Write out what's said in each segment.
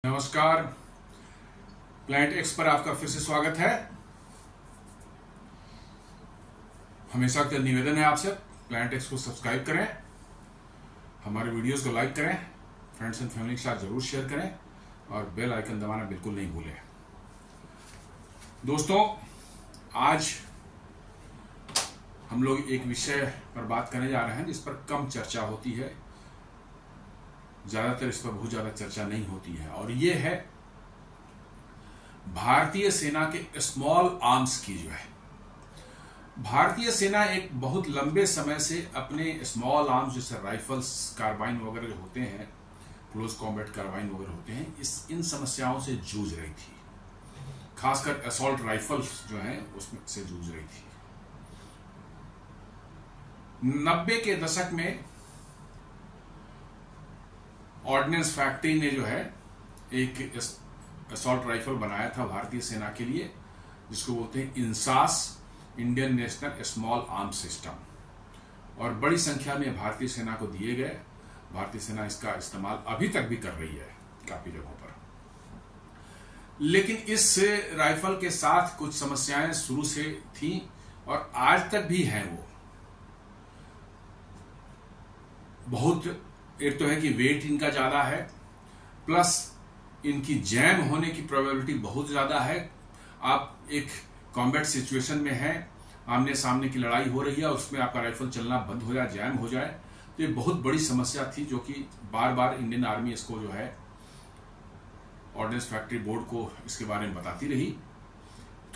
नमस्कार। Plant x पर आपका फिर से स्वागत है। हमेशा का निवेदन है आपसे, प्लांट एक्स को सब्सक्राइब करें, हमारे वीडियोस को लाइक करें, फ्रेंड्स एंड फैमिली के साथ जरूर शेयर करें और बेल आइकन दबाना बिल्कुल नहीं भूलें। दोस्तों, आज हम लोग एक विषय पर बात करने जा रहे हैं जिस पर कम चर्चा होती है, ज्यादातर इस पर बहुत ज्यादा चर्चा नहीं होती है, और ये है भारतीय सेना के स्मॉल आर्म्स की जो है। भारतीय सेना एक बहुत लंबे समय से अपने स्मॉल आर्म्स जैसे राइफल्स, कार्बाइन वगैरह जो होते हैं, क्लोज कॉम्बैट कार्बाइन वगैरह होते हैं, इन समस्याओं से जूझ रही थी। खासकर असॉल्ट राइफल्स जो हैं उसमें से जूझ रही थी। 90 के दशक में ऑर्डिनेंस फैक्ट्री ने जो है एक असॉल्ट राइफल बनाया था भारतीय सेना के लिए, जिसको बोलते हैं INSAS, Indian national small arm system, और बड़ी संख्या में भारतीय सेना को दिए गए। भारतीय सेना इसका इस्तेमाल अभी तक भी कर रही है काफी जगहों पर। लेकिन इस राइफल के साथ कुछ समस्याएं शुरू से थी और आज तक भी हैं। वो बहुत, एक तो है कि वेट इनका ज्यादा है, प्लस इनकी जैम होने की प्रोबेबिलिटी बहुत ज्यादा है। आप एक कॉम्बैट सिचुएशन में हैं, आमने सामने की लड़ाई हो रही है और उसमें आपका राइफल चलना बंद हो जाए, जैम हो जाए, तो ये बहुत बड़ी समस्या थी, जो कि बार बार इंडियन आर्मी इसको जो है ऑर्डिनेंस फैक्ट्री बोर्ड को इसके बारे में बताती रही।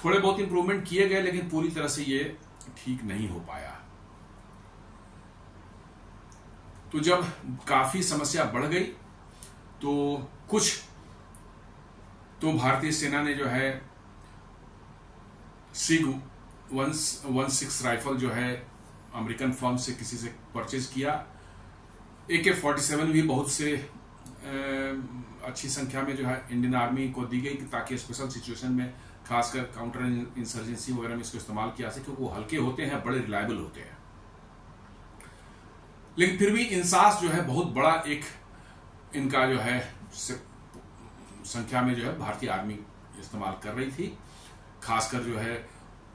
थोड़े बहुत इंप्रूवमेंट किए गए, लेकिन पूरी तरह से ये ठीक नहीं हो पाया। तो जब काफी समस्या बढ़ गई तो भारतीय सेना ने जो है सिग 116 राइफल जो है अमेरिकन फर्म से किसी से परचेज किया। AK-47 भी बहुत से अच्छी संख्या में जो है इंडियन आर्मी को दी गई, ताकि स्पेशल सिचुएशन में, खासकर काउंटर इंसर्जेंसी वगैरह में इसको इस्तेमाल किया जा सके, क्योंकि वो हल्के होते हैं, बड़े रिलायबल होते हैं। लेकिन फिर भी इंसास जो है बहुत बड़ा एक इनका जो है संख्या में जो है भारतीय आर्मी इस्तेमाल कर रही थी। खासकर जो है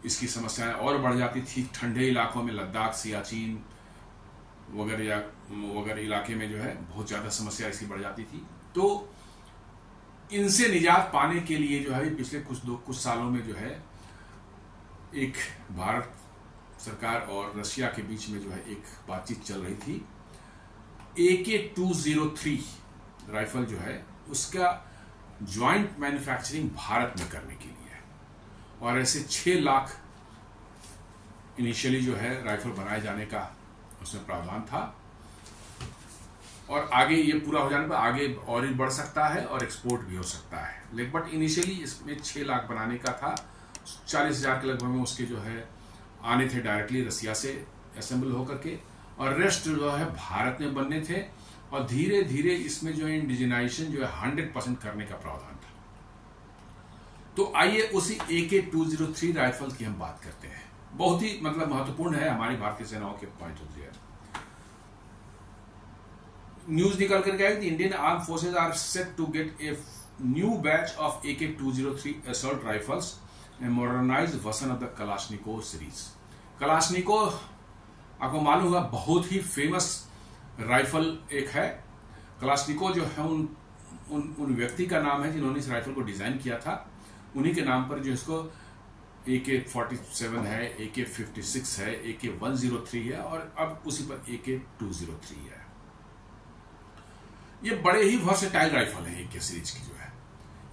इसकी समस्याएं और बढ़ जाती थी ठंडे इलाकों में, लद्दाख, सियाचिन वगैरह इलाके में जो है बहुत ज्यादा समस्या इसकी बढ़ जाती थी। तो इनसे निजात पाने के लिए जो है पिछले कुछ सालों में जो है एक भारत सरकार और रशिया के बीच में जो है एक बातचीत चल रही थी। AK-203 राइफल जो है उसका ज्वाइंट मैन्युफैक्चरिंग भारत में करने के लिए, और ऐसे 6 लाख इनिशियली जो है राइफल बनाए जाने का उसमें प्रावधान था, और आगे ये पूरा हो जाने पर आगे और ही बढ़ सकता है और एक्सपोर्ट भी हो सकता है। लेकिन बट इनिशियली इसमें 6 लाख बनाने का था। 40,000 के लगभग में उसके जो है आने थे डायरेक्टली रसिया से असेंबल होकर के, और रेस्ट जो है भारत में बनने थे, और धीरे धीरे इसमें जो है इंडिजिनाइजेशन जो है 100% करने का प्रावधान था। तो आइए उसी AK-203 राइफल की हम बात करते हैं। बहुत ही महत्वपूर्ण है हमारी भारतीय सेनाओं के पॉइंट ऑफ व्यू। न्यूज निकल कर गया कि Indian arm forces are set to get a new batch of AK-203 assault rifles, a modernised version of the Kalashnikov series. Kalashnikov आपको मालूम होगा बहुत ही फेमस राइफल एक है। कलाशनिकोव जो है उन व्यक्ति का नाम है जिन्होंने इस राइफल को डिजाइन किया था। उन्हीं के नाम पर जो इसको AK-47 है, AK-56 है, AK-103 है, और अब उसी पर AK-203 है। ये बड़े ही वर्सेटाइल राइफल है AK सीरीज की जो है।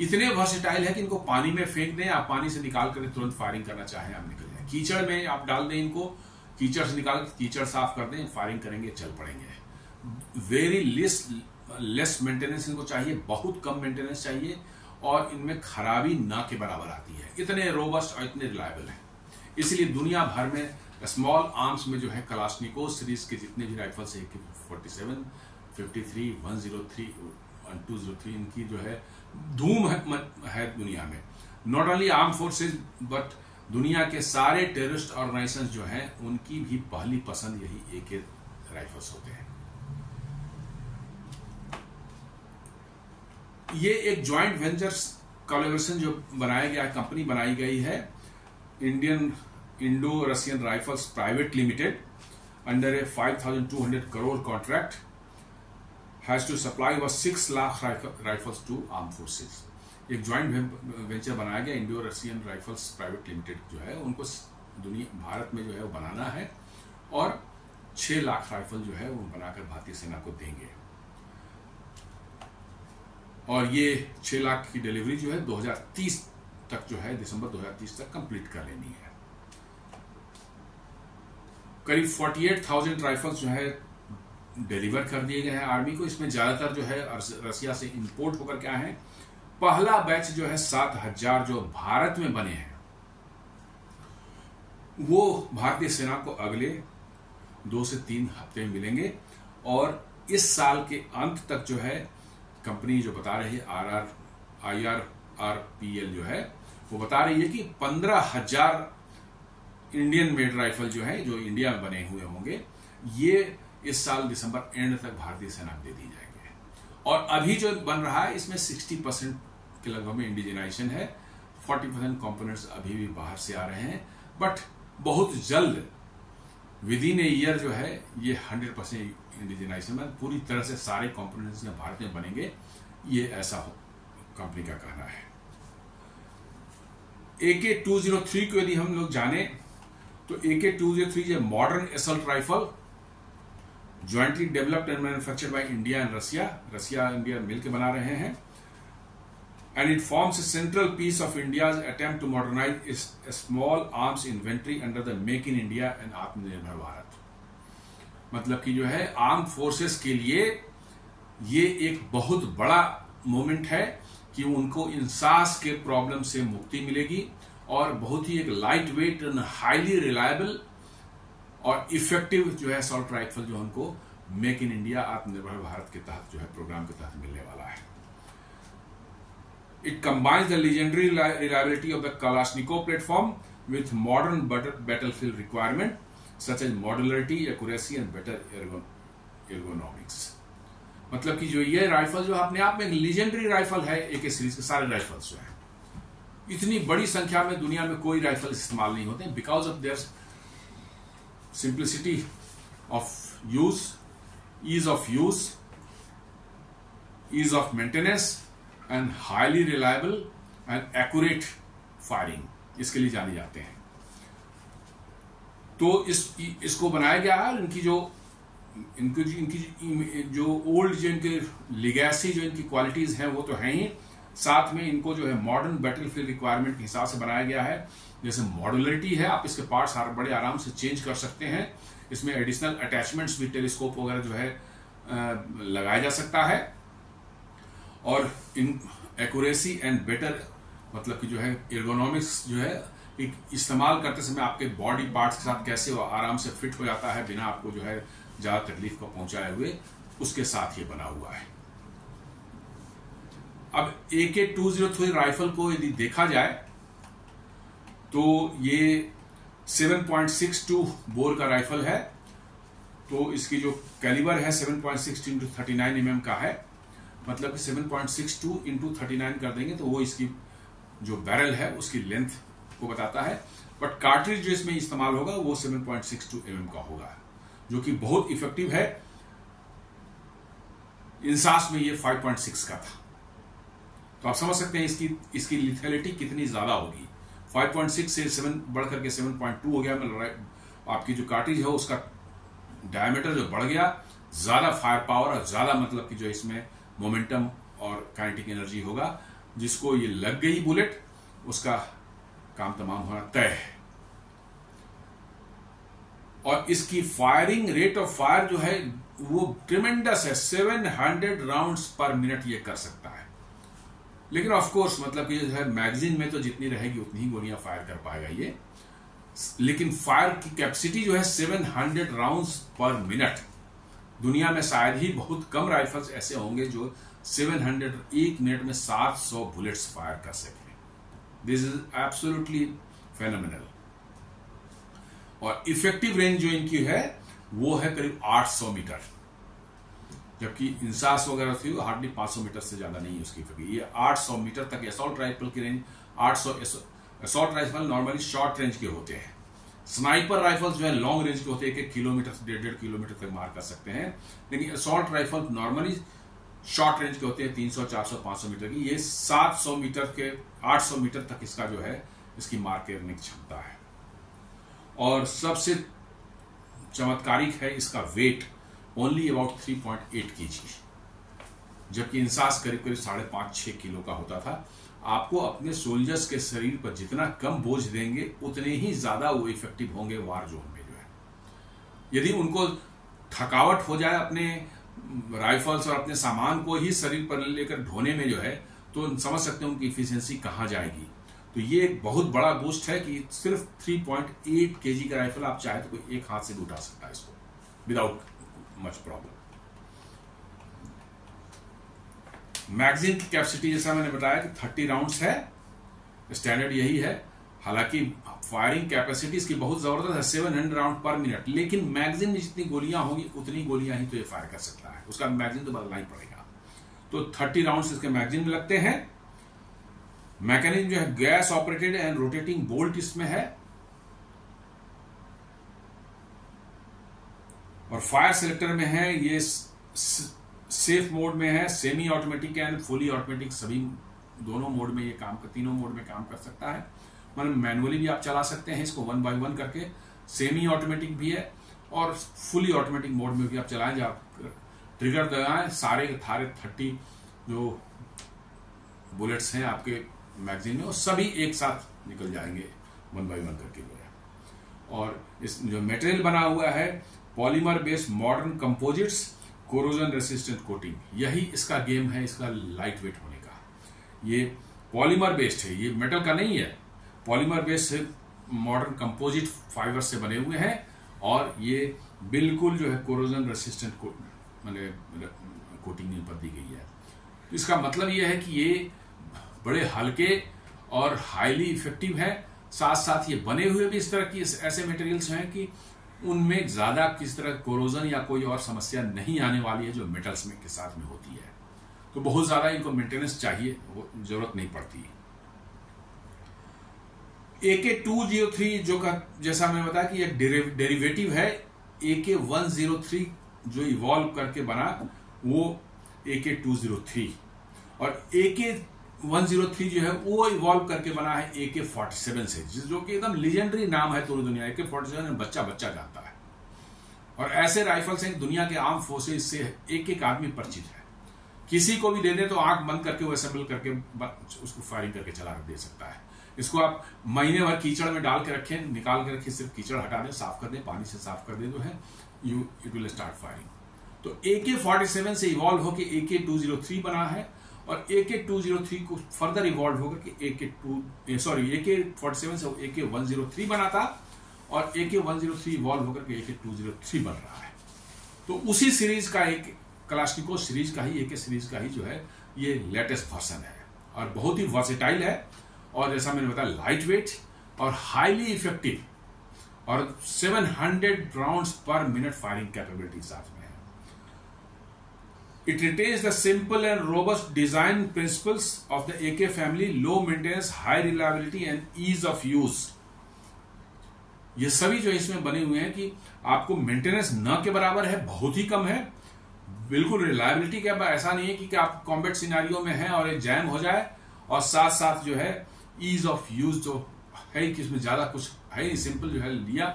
इतने वर्सेटाइल है कि इनको पानी में फेंक दें, आप पानी से निकाल कर तुरंत फायरिंग करना चाहें आप निकल जाए। कीचड़ में आप डाल दें इनको, कीचड़ से निकाल कीचड़ साफ कर दें, फायरिंग करेंगे, चल पड़ेंगे। वेरी लेस मेंटेनेंस इनको चाहिए, बहुत कम मेंटेनेंस चाहिए, और इनमें खराबी ना के बराबर आती है। इतने रोबस्ट और इतने रिलायबल हैं। इसलिए दुनिया भर में स्मॉल आर्म्स में जो है कलाशनिकोव सीरीज के जितने भी राइफल्स है, AK-47, 53, 103 और 203, इनकी जो है धूम है दुनिया में। Not only arm forces but दुनिया के सारे टेररिस्ट ऑर्गेनाइजेशन जो हैं उनकी भी पहली पसंद यही AK राइफल्स होते हैं। ये एक ज्वाइंट वेंचर्स कोलैबोरेशन जो बनाया गया है, कंपनी बनाई गई है Indian Indo Russian rifles private limited under a 5,200 crore contract has to supply over 6 lakh rifles to arm forces. एक ज्वाइंट वेंचर बनाया गया Indo Russian rifles private limited जो है, उनको दुनिया भारत में जो है वो बनाना है और 6 लाख राइफल जो है वो बनाकर भारतीय सेना को देंगे और ये 6 लाख की डिलीवरी जो है 2030 तक जो है दिसंबर 2030 तक कंप्लीट कर लेनी है। करीब 48,000 राइफल्स जो है डिलीवर कर दिए गए हैं आर्मी को। इसमें ज्यादातर जो है रसिया से इंपोर्ट होकर के आए हैं। पहला बैच जो है 7,000 जो भारत में बने हैं वो भारतीय सेना को अगले 2 से 3 हफ्ते में मिलेंगे और इस साल के अंत तक जो है कंपनी जो बता रही है IRRPL जो है वो बता रही है कि 15,000 इंडियन मेड राइफल जो है जो इंडिया में बने हुए होंगे ये इस साल दिसंबर एंड तक भारतीय सेना को दे दी जाएंगे। और अभी जो बन रहा है इसमें 60% के लगभग में इंडिजिनाइजेशन है, 40% कंपोनेंट्स अभी भी बाहर से आ रहे हैं, बट बहुत जल्द विद इन ए ईयर जो है ये 100% इंडिजिनाइजेशन में पूरी तरह से सारे कंपोनेंट्स भारत में बनेंगे, ये ऐसा हो कंपनी का कहना है। AK-203 को यदि हम लोग जाने तो AK-203 ये modern assault rifle jointly developed and manufactured by India and Russia India मिलकर बना रहे हैं and it forms a central piece of India's attempt to modernize its small arms inventory under the Make in India and आत्मनिर्भर भारत। मतलब कि जो है arm forces के लिए ये एक बहुत बड़ा मोमेंट है कि उनको इंसास के प्रॉब्लम से मुक्ति मिलेगी और बहुत ही एक light weight and highly reliable और इफेक्टिव जो है असॉल्ट राइफल जो उनको मेक इन इंडिया आत्मनिर्भर भारत के तहत जो है प्रोग्राम के तहत मिलने वाला है। It combines the legendary reliability of the Kalashnikov platform with modern battlefield requirement such as modularity, accuracy and better ergonomics। मतलब कि जो ये राइफल जो अपने आप में लीजेंडरी राइफल है, AK सीरीज के सारे राइफल्स जो है इतनी बड़ी संख्या में दुनिया में कोई राइफल इस्तेमाल नहीं होते because of their simplicity of use, ease of use, ease of maintenance and highly reliable and accurate firing, इसके लिए जाने जाते हैं। तो इसको बनाया गया है। इनकी जो ओल्ड जो इनके लिगेसी जो इनकी क्वालिटीज हैं वो तो हैं ही, साथ में इनको जो है मॉडर्न बैटलफील्ड रिक्वायरमेंट के हिसाब से बनाया गया है। जैसे मॉड्यूलरिटी है, आप इसके पार्ट्स बड़े आराम से चेंज कर सकते हैं। इसमें एडिशनल अटैचमेंट्स भी टेलीस्कोप वगैरह जो है लगाया जा सकता है और इन एक्यूरेसी एंड बेटर मतलब कि जो है एर्गोनॉमिक्स जो है इस्तेमाल करते समय आपके बॉडी पार्ट्स के साथ कैसे वो आराम से फिट हो जाता है बिना आपको जो है ज्यादा तकलीफ को पहुंचाए हुए, उसके साथ ये बना हुआ है। अब AK-203 राइफल को यदि देखा जाए तो ये 7.62 बोर का राइफल है। तो इसकी जो कैलिबर है 7.62 × 39 mm का है। मतलब कि 7.62 × 39 कर देंगे तो वो इसकी जो बैरल है उसकी लेंथ को बताता है। बट कार्ट्रिज जो इसमें इस्तेमाल होगा वो 7.62 mm का होगा, जो कि बहुत इफेक्टिव है। इंसास में ये 5.6 का था, तो आप समझ सकते हैं इसकी लिथैलिटी कितनी ज्यादा होगी। 5.6 से 7 बढ़ करके 7.2 हो गया। मतलब आपकी जो कार्ट्रिज है उसका डायमीटर जो बढ़ गया, ज्यादा फायर पावर और ज्यादा मतलब कि जो इसमें मोमेंटम और काइनेटिक एनर्जी होगा। जिसको ये लग गई बुलेट उसका काम तमाम होना तय है। और इसकी फायरिंग रेट ऑफ फायर जो है वो ट्रिमेंडस है, 700 राउंड्स पर मिनट ये कर सकता है। लेकिन ऑफ कोर्स मतलब कि जो है मैगजीन में तो जितनी रहेगी उतनी ही गोलियां फायर कर पाएगा ये, लेकिन फायर की कैपेसिटी जो है 700 राउंड्स पर मिनट। दुनिया में शायद ही बहुत कम राइफल्स ऐसे होंगे जो 700 एक मिनट में 700 बुलेट्स फायर कर सके। This is absolutely phenomenal. और इफेक्टिव रेंज जो इनकी है वो है करीब 800 मीटर। जबकि इंसास वगैरह थी हार्डली 500 मीटर से ज्यादा नहीं उसकी इफेक्टिव। ये 800 मीटर तक असॉल्ट राइफल की range 800। Assault rifle normally short range के होते हैं, स्नाइपर राइफल्स जो है लॉन्ग रेंज के होते हैं, 1 किलोमीटर से 1.5 किलोमीटर तक मार कर सकते हैं। लेकिन assault rifle normally short range के होते हैं, 300, 400, 500 मीटर की। ये 700 मीटर के 800 मीटर तक इसका जो है इसकी मार करने की क्षमता है। और सबसे चमत्कारिक है इसका वेट, ओनली अबाउट 3.8 kg, जबकि इंसास करीब करीब 5.5-6 किलो का होता था। आपको अपने सोल्जर्स के शरीर पर जितना कम बोझ देंगे उतने ही ज्यादा वो इफेक्टिव होंगे वार जोन में जो है। यदि उनको थकावट हो जाए अपने राइफल्स और अपने सामान को ही शरीर पर लेकर ढोने में जो है, तो समझ सकते हैं उनकी इफिशियंसी कहां जाएगी। तो ये एक बहुत बड़ा बूस्ट है कि सिर्फ 3.8 kg का राइफल आप चाहे तो कोई एक हाथ से भी उठा सकता है इसको विदाउट मच प्रॉब्लम। मैगजीन की कैपेसिटी जैसा मैंने बताया कि 30 राउंड्स है, स्टैंडर्ड यही है। हालांकि फायरिंग कैपेसिटी इसकी बहुत जबरदस्त है, 700 राउंड पर मिनट, लेकिन मैगजीन में जितनी गोलियां होंगी उतनी गोलियां ही तो ये फायर कर सकता है, उसका मैगजीन तो बदलना ही पड़ेगा। तो 30 राउंड्स इसके मैगजीन में लगते हैं। मैकेनिज्म जो है gas operated and rotating bolt इसमें है, और फायर सिलेक्टर में है ये सेफ मोड में है, semi automatic and fully automatic, सभी दोनों मोड में ये काम कर, तीनों मोड में काम कर सकता है। मतलब मैनुअली भी आप चला सकते हैं इसको 1 by 1 करके, सेमी ऑटोमेटिक भी है और फुली ऑटोमेटिक मोड में भी आप चलाएं। जब आप ट्रिगर दबाएं सारे के थारे 30 जो बुलेट्स हैं आपके मैगजीन में वो सभी एक साथ निकल जाएंगे 1 by 1 करके जो है। और इस जो मटेरियल बना हुआ है polymer based modern composites corrosion resistant coating, यही इसका गेम है इसका लाइट वेट होने का। ये पॉलीमर बेस्ड है, ये मेटल का नहीं है, polymer based modern composite fibre से बने हुए हैं और ये बिल्कुल जो है कोरोजन रेसिस्टेंट कोटिंग पर दी गई है। तो इसका मतलब ये है कि ये बड़े हल्के और हाईली इफेक्टिव है। साथ साथ ये बने हुए भी इस तरह की ऐसे मटेरियल्स हैं कि उनमें ज्यादा किस तरह कोरोजन या कोई और समस्या नहीं आने वाली है जो मेटल्स में के साथ में होती है। तो बहुत ज्यादा इनको मेंटेनेंस चाहिए, जरूरत नहीं पड़ती। AK-203 जो का जैसा मैंने बताया कि एक डेरिवेटिव है AK-103 जो इवॉल्व करके बना वो AK-203, और AK-103 जो है वो इवॉल्व करके बना है AK-47 से, जो कि एकदम लीजेंडरी नाम है पूरी दुनिया। AK-47 बच्चा बच्चा जानता है, और ऐसे राइफल्स हैं दुनिया के आर्म फोर्सेस से एक एक आदमी परिचित है। किसी को भी दे दे तो आंख बंद करके वो असेंबल करके उसको फायरिंग करके चला दे सकता है। इसको आप महीने भर कीचड़ में डाल के रखें, निकाल के रखें, सिर्फ कीचड़ हटा दें, साफ कर दें, पानी से साफ कर दें तो है इट विल स्टार्ट फायरिंग। तो AK-47 से इवॉल्व होकर AK-203 बना है, और AK-203 को फर्दर इवॉल्व होकर के AK-47 से AK-103 बना था, और AK-103 इवॉल्व होकर के AK-203 बन रहा है। तो उसी सीरीज का एक कलाश्निकोव सीरीज का ही AK सीरीज का ही जो है ये लेटेस्ट वर्जन है, और बहुत ही वर्सेटाइल है, और जैसा मैंने बताया लाइट वेट और हाईली इफेक्टिव, और 700 राउंड्स पर मिनट फायरिंग कैपेबिलिटी साथ में है। It retains the simple and robust design principles of the AK family, low maintenance, high reliability and ease of use. ये सभी जो इसमें बने हुए हैं कि आपको मेंटेनेंस न के बराबर है, बहुत ही कम है, बिल्कुल रिलायबिलिटी के ऐसा नहीं है कि आप कॉम्बैट सिनारियो में हैं और एक जैम हो जाए, और साथ साथ जो है ईज ऑफ यूज जो है कि इसमें ज्यादा कुछ है नहीं, सिंपल जो है लिया,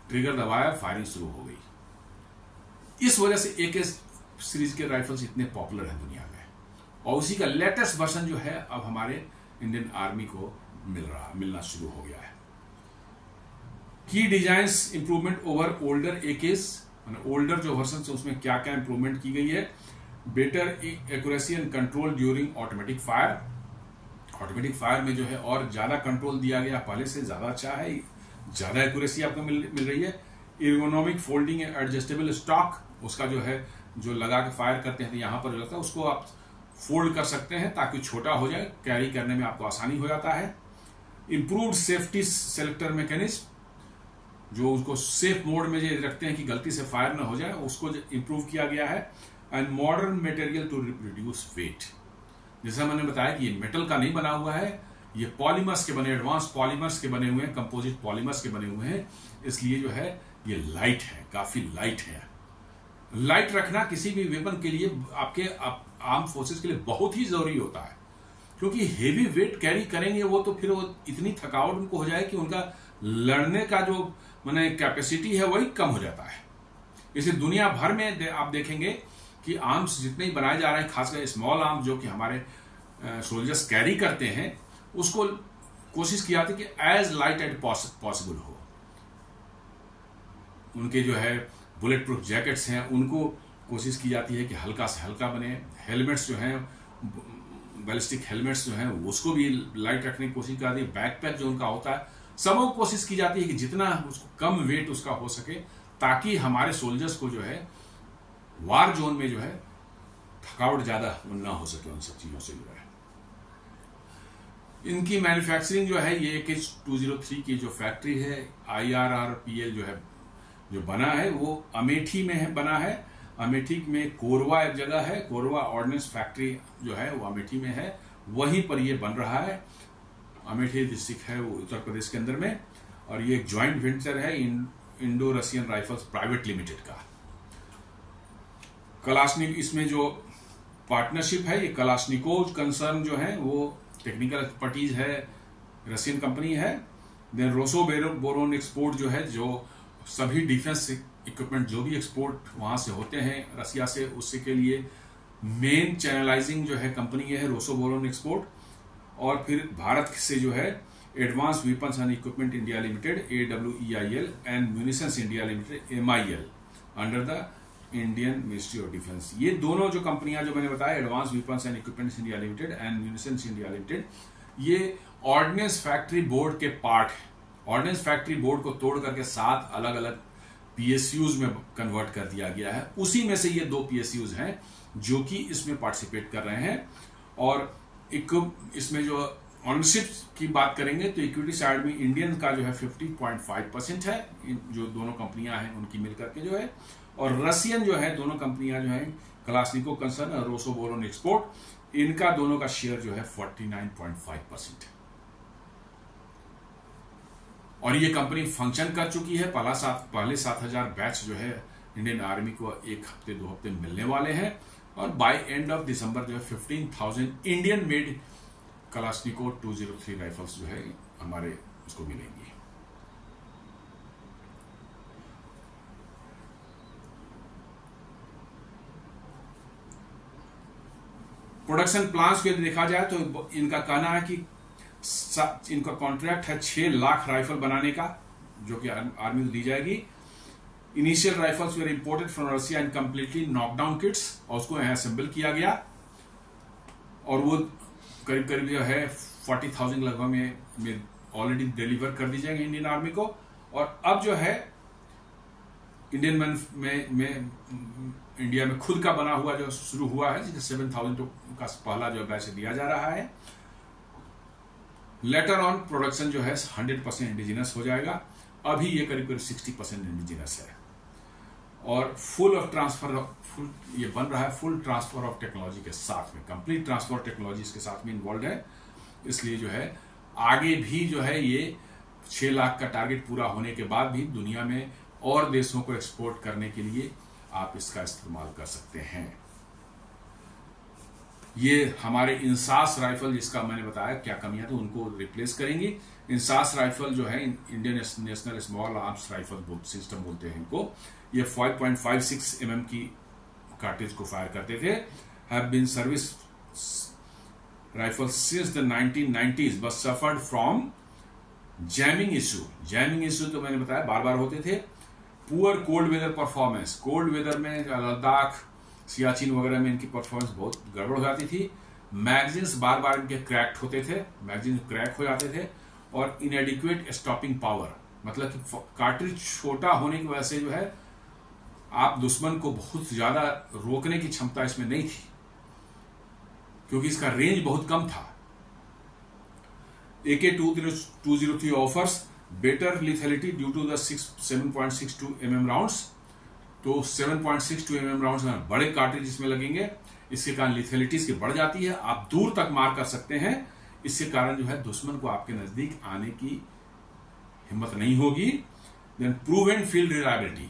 ट्रिगर दबाया, फायरिंग शुरू हो गई। इस वजह से AK सीरीज के राइफल्स इतने पॉपुलर हैं दुनिया में, और उसी का लेटेस्ट वर्जन जो है अब हमारे इंडियन आर्मी को मिलना शुरू हो गया है। की designs improvement over older AKs, older जो वर्जन है उसमें क्या क्या इंप्रूवमेंट की गई है। Better accuracy and control during automatic fire, automatic fire में जो है और ज्यादा कंट्रोल दिया गया, पहले से ज्यादा अच्छा है, ज्यादा एक्यूरेसी आपको मिल रही है। Ergonomic folding and adjustable stock, उसका जो है जो लगा के फायर करते हैं तो यहां पर लगता है उसको आप फोल्ड कर सकते हैं ताकि छोटा हो जाए, कैरी करने में आपको आसानी हो जाता है। इंप्रूव्ड सेफ्टी सेलेक्टर मैकेनिज्म, जो उसको सेफ मोड में जो रखते हैं कि गलती से फायर ना हो जाए, उसको इंप्रूव किया गया है। And modern material to reduce weight. जैसा मैंने बताया कि ये मेटल का नहीं बना हुआ है, ये पॉलीमर्स के बने, एडवांस पॉलीमर्स के बने हुए हैं, कंपोजिट पॉलीमर्स के बने हुए हैं, इसलिए जो है ये लाइट है, काफी लाइट है। लाइट रखना किसी भी वेपन के लिए, आपके आर्म फोर्सेस के लिए बहुत ही जरूरी होता है, क्योंकि हेवी वेट कैरी करेंगे वो तो फिर वो इतनी थकावट उनको हो जाए कि उनका लड़ने का जो माने कैपेसिटी है वही कम हो जाता है। इसे दुनिया भर में आप देखेंगे कि आर्म्स जितने ही बनाए जा रहे हैं, खासकर स्मॉल आर्म्स जो कि हमारे सोल्जर्स कैरी करते हैं, उसको कोशिश की जाती है कि एज लाइट एंड पॉसिबल हो। उनके जो है बुलेट प्रूफ जैकेट्स हैं, उनको कोशिश की जाती है कि हल्का से हल्का बने। हेलमेट्स जो हैं, बैलिस्टिक हेलमेट्स जो हैं, उसको भी लाइट रखने की कोशिश की जाती है। बैकपैक जो उनका होता है, सबको कोशिश की जाती है कि जितना उसको कम वेट उसका हो सके, ताकि हमारे सोल्जर्स को जो है वार जोन में जो है थकावट ज्यादा ना हो सके उन सब चीजों से जो है। इनकी मैन्युफैक्चरिंग जो है, ये AKH-203 की जो फैक्ट्री है, IRRPL जो है जो बना है, वो अमेठी में है, बना है। अमेठी में कोरवा एक जगह है, कोरवा ऑर्डिनेंस फैक्ट्री जो है वो अमेठी में है, वहीं पर ये बन रहा है। अमेठी डिस्ट्रिक्ट है वो उत्तर प्रदेश के अंदर में, और ये एक ज्वाइंट वेंचर है Indo Russian rifles private limited का। कलाशनिक इसमें जो पार्टनरशिप है, ये कलाशनिकोव कंसर्न जो है वो टेक्निकल एक्सपर्टीज है, रशियन कंपनी है। देन रोसोबोरोन एक्सपोर्ट जो है, जो सभी डिफेंस इक्विपमेंट जो भी एक्सपोर्ट वहां से होते हैं रसिया से, उससे के लिए मेन चैनलाइजिंग जो है कंपनी है रोसोबोरोन एक्सपोर्ट। और फिर भारत से जो है advance weapons and equipment India limited AWEIL and munitions India limited MIL under the Indian ministry of defence. ये दोनों जो कंपनियां जो मैंने बताया, advance weapons and equipments India limited and munitions India limited, ये ऑर्डिनेंस फैक्ट्री बोर्ड के part है। ऑर्डिनेंस फैक्ट्री बोर्ड को तोड़ करके 7 अलग अलग PSUs में कन्वर्ट कर दिया गया है। उसी में से ये 2 PSUs हैं जो कि इसमें पार्टिसिपेट कर रहे हैं। और इसमें जो ऑनरशिप की बात करेंगे तो इक्विटी साइड में इंडियन का जो है 50.5% है, जो दोनों कंपनियां हैं उनकी मिलकर के जो है। और रशियन जो है, दोनों कंपनियां जो है कलाशनिकोव कंसर्न और रोसोबोरोन एक्सपोर्ट, इनका दोनों का शेयर जो है 49.5% है। और ये कंपनी फंक्शन कर चुकी है। पहले 7,000 बैच जो है इंडियन आर्मी को 1 हफ्ते 2 हफ्ते मिलने वाले हैं, और बाय एंड ऑफ दिसंबर जो है 15,000 इंडियन मेड कलाशनिकोव 203 राइफल्स जो है हमारे उसको मिलेंगी। प्रोडक्शन प्लान्स को देखा जाए तो इनका कहना है कि इनका कॉन्ट्रैक्ट है 6 लाख राइफल बनाने का, जो कि आर्मी को दी जाएगी। Initial rifles were imported from Russia and completely knockdown kits, और उसको यहाँ असेंबल किया गया, और वो करीब करीब जो है 40,000 लगभग में ऑलरेडी डिलीवर कर दी जाएंगे इंडियन आर्मी को। और अब जो है इंडियन में इंडिया में खुद का बना हुआ जो शुरू हुआ है, जिसे 7,000 का पहला जो बैच दिया जा रहा है। लेटर ऑन प्रोडक्शन जो है 100% इंडिजिनस हो जाएगा। अभी ये करीब करीब 60% इंडिजिनस है, और फुल ये बन रहा है फुल ट्रांसफर ऑफ टेक्नोलॉजी के साथ में, कंप्लीट ट्रांसफर टेक्नोलॉजी के साथ में इन्वॉल्व है। इसलिए जो है आगे भी जो है ये 6 लाख का टारगेट पूरा होने के बाद भी दुनिया में और देशों को एक्सपोर्ट करने के लिए आप इसका इस्तेमाल कर सकते हैं। ये हमारे इंसास राइफल, जिसका मैंने बताया क्या कमियां, तो उनको रिप्लेस करेंगी। इंसास राइफल जो है Indian national small arms rifle system बोलते हैं इनको। ये 5.56 mm की कार्टेज को फायर करते थे। Have been service rifle since the 1990s but suffered from jamming issue. Jamming issue तो मैंने बताया बार बार होते थे। Poor cold weather performance, cold weather में लद्दाख सियाचिन वगैरह में इनकी परफॉर्मेंस बहुत गड़बड़ हो जाती थी। मैगजीन्स बार बार इनके क्रैक्ट होते थे, मैगजीन क्रैक हो जाते थे। और इनएडिक्वेट स्टॉपिंग पावर, मतलब कि कार्ट्रिज छोटा होने की वजह से जो है आप दुश्मन को बहुत ज्यादा रोकने की क्षमता इसमें नहीं थी, क्योंकि इसका रेंज बहुत कम था। AK-203 offers better lethality due to the 7.62 mm rounds. तो 7.62 mm राउंड्स में बड़े कार्ट्रिज इसमें लगेंगे, इसके कारण लिथेलिटी इसकी बढ़ जाती है, आप दूर तक मार कर सकते हैं। इसके कारण जो है दुश्मन को आपके नजदीक आने की हिम्मत नहीं होगी। देन प्रूवन फील्ड रिलायबिलिटी,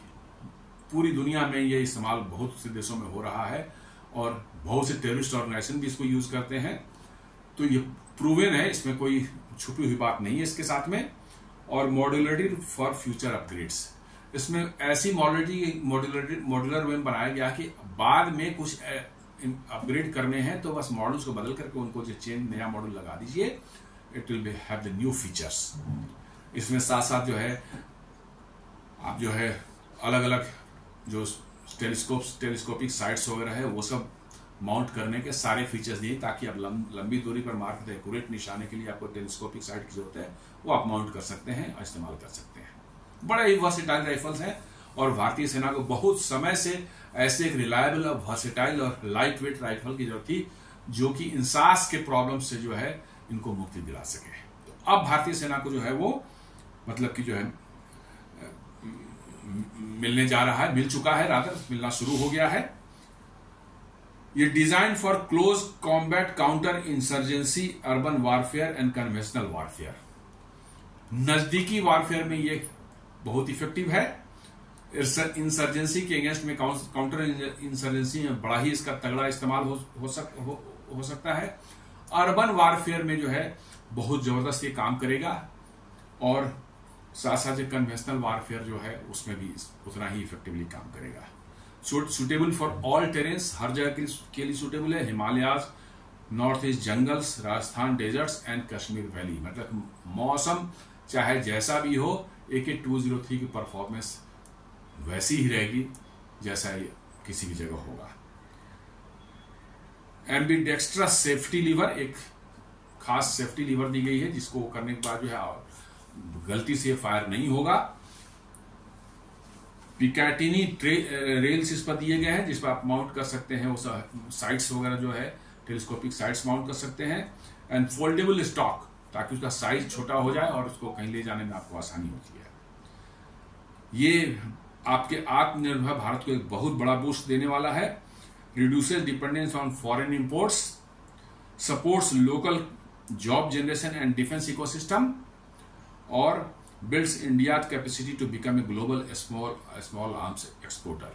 पूरी दुनिया में ये इस्तेमाल बहुत से देशों में हो रहा है और बहुत से टेररिस्ट ऑर्गेनाइजेशन भी इसको यूज करते हैं। तो ये प्रूवन है, इसमें कोई छुपी हुई बात नहीं है इसके साथ में। और मॉड्यूलरिटी फॉर फ्यूचर अपग्रेड्स, इसमें ऐसी मॉड्यूलर वे बनाया गया कि बाद में कुछ अपग्रेड करने हैं तो बस मॉडल्स को बदल करके उनको जो चेंज नया मॉडल लगा दीजिए, it will have the new features. इसमें साथ साथ जो है आप जो है अलग अलग जो टेलीस्कोपिक साइट्स वगैरह है वो सब माउंट करने के सारे फीचर्स दिए, ताकि आप लंबी दूरी पर मार कर एक्यूरेट निशाने के लिए आपको टेलीस्कोपिक साइट की जरूरत है, वो आप माउंट कर सकते हैं और इस्तेमाल कर सकते हैं। बड़े ही वर्सेटाइल राइफल्स हैं और भारतीय सेना को बहुत समय से ऐसे एक रिलायबल और वर्सेटाइल और लाइट वेट राइफल की जरूरत थी जो कि इंसास के प्रॉब्लम से जो है इनको मुक्ति दिला सके। तो अब भारतीय सेना को जो है वो मतलब कि जो है मिलने जा रहा है, मिल चुका है, रादर मिलना शुरू हो गया है। ये design for close combat counter insurgency urban warfare and conventional warfare, नजदीकी वारफेयर में ये बहुत इफेक्टिव है। इंसर्जेंसी के अगेंस्ट में काउंटर इंसर्जेंसी में बड़ा ही इसका तगड़ा इस्तेमाल हो सकता है। अर्बन वारफेयर में जो है बहुत जबरदस्त ये काम करेगा और साथ साथ कन्वेंशनल वारफेयर जो है उसमें भी उतना ही इफेक्टिवली काम करेगा। सुटेबल फॉर ऑल टेरेंस, हर जगह के लिए सुटेबल है। Himalayas, north east jungles, Rajasthan deserts and Kashmir valley, मतलब मौसम चाहे जैसा भी हो, AK-203 की परफॉर्मेंस वैसी ही रहेगी जैसा ये किसी भी जगह होगा। एम्बीडेक्स्ट्रस सेफ्टी लीवर, एक खास सेफ्टी लीवर दी गई है जिसको करने के बाद जो है गलती से फायर नहीं होगा। पिकाटिनी रेल्स इस पर दिए गए हैं जिस पर आप माउंट कर सकते हैं, वो साइट्स वगैरह जो है टेलीस्कोपिक साइट्स माउंट कर सकते हैं। एंड फोल्डेबल स्टॉक, ताकि उसका साइज छोटा हो जाए और उसको कहीं ले जाने में आपको आसानी होती है। ये आपके आत्मनिर्भर भारत को एक बहुत बड़ा बूस्ट देने वाला है। Reduces dependence on foreign imports, supports local job generation and defence ecosystem, और builds India's capacity to become a global small arms exporter।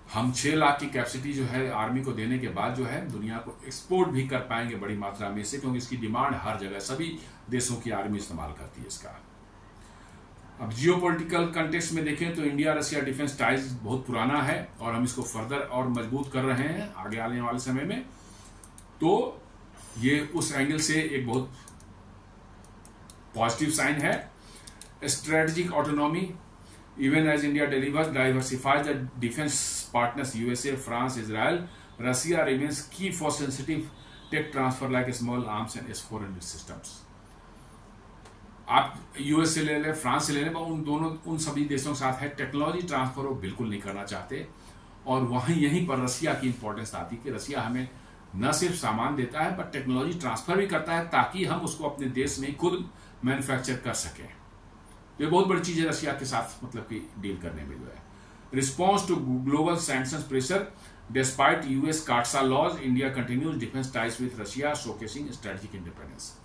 हम 6 लाख की कैपेसिटी जो है आर्मी को देने के बाद जो है दुनिया को एक्सपोर्ट भी कर पाएंगे बड़ी मात्रा में से, क्योंकि इसकी डिमांड हर जगह सभी देशों की आर्मी इस्तेमाल करती है इसका। अब जियोपॉलिटिकल कंटेक्स्ट में देखें तो इंडिया रशिया डिफेंस टाइज बहुत पुराना है और हम इसको फर्दर और मजबूत कर रहे हैं आगे आने वाले समय में। तो ये उस एंगल से एक बहुत पॉजिटिव साइन है। Strategic autonomy, even as India diversifies the defence partners USA, France, Israel, Russia remains key for sensitive tech transfer like small arms and S-400 systems. आप US से ले लें, फ्रांस से ले लें, उन सभी देशों के साथ है टेक्नोलॉजी ट्रांसफर वो बिल्कुल नहीं करना चाहते। और यहीं पर रशिया की इंपॉर्टेंस आती है कि रशिया हमें न सिर्फ सामान देता है बट टेक्नोलॉजी ट्रांसफर भी करता है, ताकि हम उसको अपने देश में खुद मैन्युफैक्चर कर सकें। ये बहुत बड़ी चीज है रशिया के साथ मतलब कि डील करने में जो है। Response to global sanctions pressure, despite US CAATSA laws, India continues defence ties with Russia, showcasing strategic independence.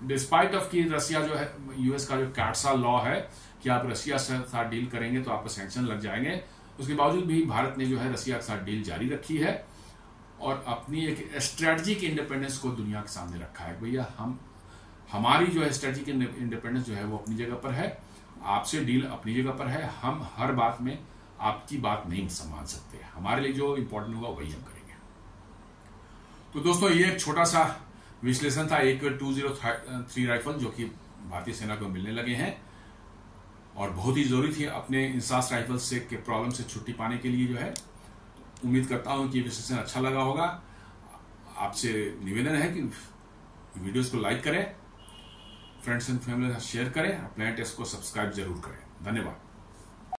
Despite of कि रशिया जो है US का जो काटसा लॉ है कि आप रशिया से साथ डील करेंगे तो आपको सैंक्शन लग जाएंगे, उसके बावजूद भी भारत ने जो है रशिया के साथ डील जारी रखी है और अपनी एक स्ट्रेटेजिक इंडिपेंडेंस को दुनिया के सामने रखा है। भैया हमारी जो है स्ट्रेटेजिक इंडिपेंडेंस जो है वो अपनी जगह पर है, आपसे डील अपनी जगह पर है। हम हर बात में आपकी बात नहीं सम्मान सकते, हमारे लिए जो इंपॉर्टेंट होगा वही हम करेंगे। तो दोस्तों ये एक छोटा सा विश्लेषण था AK-203 राइफल जो कि भारतीय सेना को मिलने लगे हैं और बहुत ही जरूरी थी अपने इंसास राइफल से के प्रॉब्लम से छुट्टी पाने के लिए जो है। उम्मीद करता हूं कि विश्लेषण अच्छा लगा होगा। आपसे निवेदन है कि वीडियोस को लाइक करें, फ्रेंड्स एंड फैमिली के साथ शेयर करें, प्लान टेस्ट को सब्सक्राइब जरूर करें। धन्यवाद।